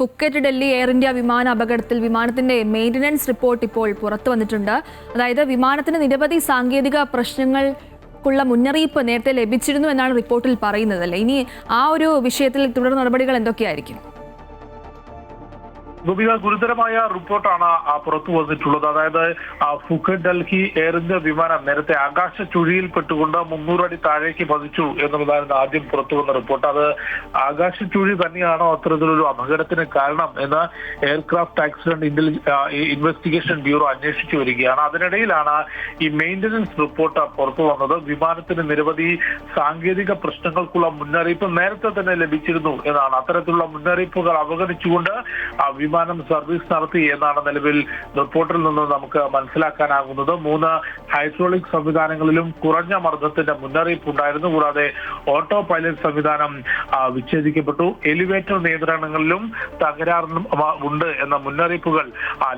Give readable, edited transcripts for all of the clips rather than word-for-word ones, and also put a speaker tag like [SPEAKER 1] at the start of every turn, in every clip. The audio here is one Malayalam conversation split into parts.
[SPEAKER 1] ഫുക്കറ്റ് ഡൽഹി എയർ ഇന്ത്യ വിമാന അപകടത്തിൽ വിമാനത്തിന്റെ മെയിൻ്റനൻസ് റിപ്പോർട്ട് ഇപ്പോൾ പുറത്തു വന്നിട്ടുണ്ട്. അതായത് വിമാനത്തിന് നിരവധി സാങ്കേതിക പ്രശ്നങ്ങൾക്കുള്ള മുന്നറിയിപ്പ് നേരത്തെ ലഭിച്ചിരുന്നു എന്നാണ് റിപ്പോർട്ടിൽ പറയുന്നത് അല്ലേ? ഇനി ആ ഒരു വിഷയത്തിൽ തുടർ നടപടികൾ എന്തൊക്കെയായിരിക്കും?
[SPEAKER 2] ഗുരുതരമായ റിപ്പോർട്ടാണ് പുറത്തു വന്നിട്ടുള്ളത്. അതായത് ഫുക്കറ്റ് ഡൽഹി എയർ ഇന്ത്യ വിമാനം നേരത്തെ ആകാശ ചുഴിയിൽപ്പെട്ടുകൊണ്ട് 300 അടി താഴേക്ക് പതിച്ചു എന്നുള്ളതായിരുന്നു ആദ്യം പുറത്തു വന്ന റിപ്പോർട്ട്. അത് ആകാശ ചുഴി തന്നെയാണോ അത്തരത്തിലൊരു അപകടത്തിന് കാരണം എന്ന് എയർക്രാഫ്റ്റ് ആക്സിഡന്റ് ഇൻവെസ്റ്റിഗേഷൻ ബ്യൂറോ അന്വേഷിച്ചു വരികയാണ്. അതിനിടയിലാണ് ഈ മെയിൻ്റനൻസ് റിപ്പോർട്ട് പുറത്തു വന്നത്. വിമാനത്തിന് നിരവധി സാങ്കേതിക പ്രശ്നങ്ങൾക്കുള്ള മുന്നറിയിപ്പ് നേരത്തെ തന്നെ ലഭിച്ചിരുന്നു എന്നാണ്. അത്തരത്തിലുള്ള മുന്നറിയിപ്പുകൾ അവഗണിച്ചുകൊണ്ട് വിമാനം സർവീസ് നടത്തി എന്നാണ് നിലവിൽ റിപ്പോർട്ടിൽ നിന്ന് നമുക്ക് മനസ്സിലാക്കാനാകുന്നത്. 3 ഹൈഡ്രോളിക് സംവിധാനങ്ങളിലും കുറഞ്ഞ മർദ്ദത്തിന്റെ മുന്നറിയിപ്പ് ഉണ്ടായിരുന്നു. കൂടാതെ ഓട്ടോ പൈലറ്റ് സംവിധാനം വിച്ഛേദിക്കപ്പെട്ടു. എലിവേറ്റർ നിയന്ത്രണങ്ങളിലും തകരാറും ഉണ്ട് എന്ന മുന്നറിയിപ്പുകൾ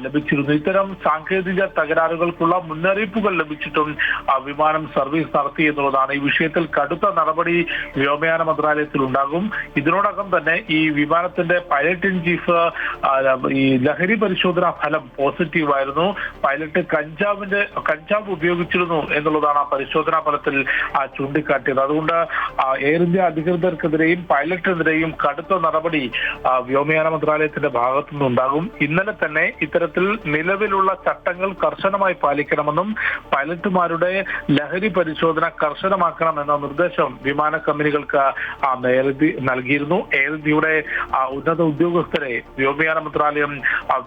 [SPEAKER 2] ലഭിച്ചിരുന്നു. ഇത്തരം സാങ്കേതിക തകരാറുകൾക്കുള്ള മുന്നറിയിപ്പുകൾ ലഭിച്ചിട്ടും വിമാനം സർവീസ് നടത്തി എന്നുള്ളതാണ്. ഈ വിഷയത്തിൽ കടുത്ത നടപടി വ്യോമയാന മന്ത്രാലയത്തിൽ ഉണ്ടാകും. ഇതിനോടകം തന്നെ ഈ വിമാനത്തിന്റെ പൈലറ്റ് ഇൻ ചീഫ് ഈ ലഹരി പരിശോധനാ ഫലം പോസിറ്റീവായിരുന്നു. പൈലറ്റ് കഞ്ചാവ് ഉപയോഗിച്ചിരുന്നു എന്നുള്ളതാണ് ആ പരിശോധനാ ഫലത്തിൽ ചൂണ്ടിക്കാട്ടിയത്. അതുകൊണ്ട് എയർ ഇന്ത്യ അധികൃതർക്കെതിരെയും പൈലറ്റിനെതിരെയും കടുത്ത നടപടി വ്യോമയാന മന്ത്രാലയത്തിന്റെ ഭാഗത്തു നിന്നുണ്ടാകും. ഇന്നലെ തന്നെ ഇത്തരത്തിൽ നിലവിലുള്ള ചട്ടങ്ങൾ കർശനമായി പാലിക്കണമെന്നും പൈലറ്റുമാരുടെ ലഹരി പരിശോധന കർശനമാക്കണമെന്ന നിർദ്ദേശം വിമാന കമ്പനികൾക്ക് നൽകിയിരുന്നു. എയർ ഇന്ത്യയുടെ ഉന്നത ഉദ്യോഗസ്ഥരെ വ്യോമയാന മന്ത്രാലയം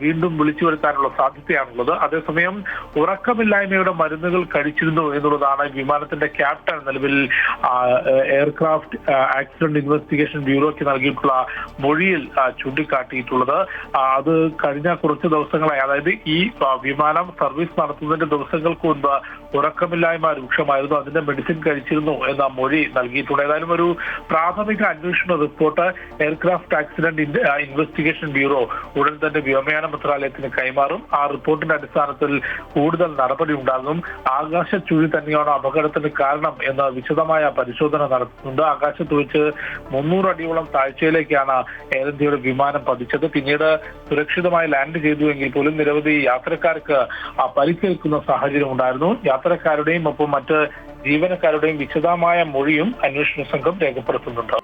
[SPEAKER 2] വീണ്ടും വിളിച്ചു വരുത്താനുള്ള സാധ്യതയാണുള്ളത്. അതേസമയം ഉറക്കമില്ലായ്മയുടെ മരുന്നുകൾ കഴിച്ചിരുന്നു എന്നുള്ളതാണ് വിമാനത്തിന്റെ ക്യാപ്റ്റൻ നിലവിൽ എയർക്രാഫ്റ്റ് ആക്സിഡന്റ് ഇൻവെസ്റ്റിഗേഷൻ ബ്യൂറോയ്ക്ക് നൽകിയിട്ടുള്ള മൊഴിയിൽ ചൂണ്ടിക്കാട്ടിയിട്ടുള്ളത്. അത് കഴിഞ്ഞ കുറച്ച് ദിവസങ്ങളായി, അതായത് ഈ വിമാനം സർവീസ് നടത്തുന്നതിന്റെ ദിവസങ്ങൾക്ക് മുൻപ് ഉറക്കമില്ലായ്മ രൂക്ഷമായിരുന്നു. അതിന്റെ മെഡിസിൻ കഴിച്ചിരുന്നു എന്ന മൊഴി നൽകിയിട്ടുണ്ട്. ഏതായാലും ഒരു പ്രാഥമിക അന്വേഷണ report aircraft accident investigation bureau ഉടൻ തന്നെ വ്യോമയാന മന്ത്രാലയത്തിന് കൈമാറും. ആ റിപ്പോർട്ടിന്റെ അടിസ്ഥാനത്തിൽ കൂടുതൽ നടപടി ഉണ്ടാകും. ആകാശ ചുഴി തന്നെയാണ് അപകടത്തിന് കാരണം എന്ന വിശദമായ പരിശോധന നടത്തുന്നുണ്ട്. ആകാശത്ത് വെച്ച് 300 അടിയോളം താഴ്ചയിലേക്കാണ് എയർ ഇന്ത്യയുടെ വിമാനം പതിച്ചത്. പിന്നീട് സുരക്ഷിതമായി ലാൻഡ് ചെയ്തുവെങ്കിൽ പോലും നിരവധി യാത്രക്കാർക്ക് പരിക്കേൽക്കുന്ന സാഹചര്യം ഉണ്ടായിരുന്നു. യാത്രക്കാരുടെയും ഒപ്പം മറ്റ് ജീവനക്കാരുടെയും വിശദമായ മൊഴിയും അന്വേഷണ സംഘം രേഖപ്പെടുത്തുന്നുണ്ട്.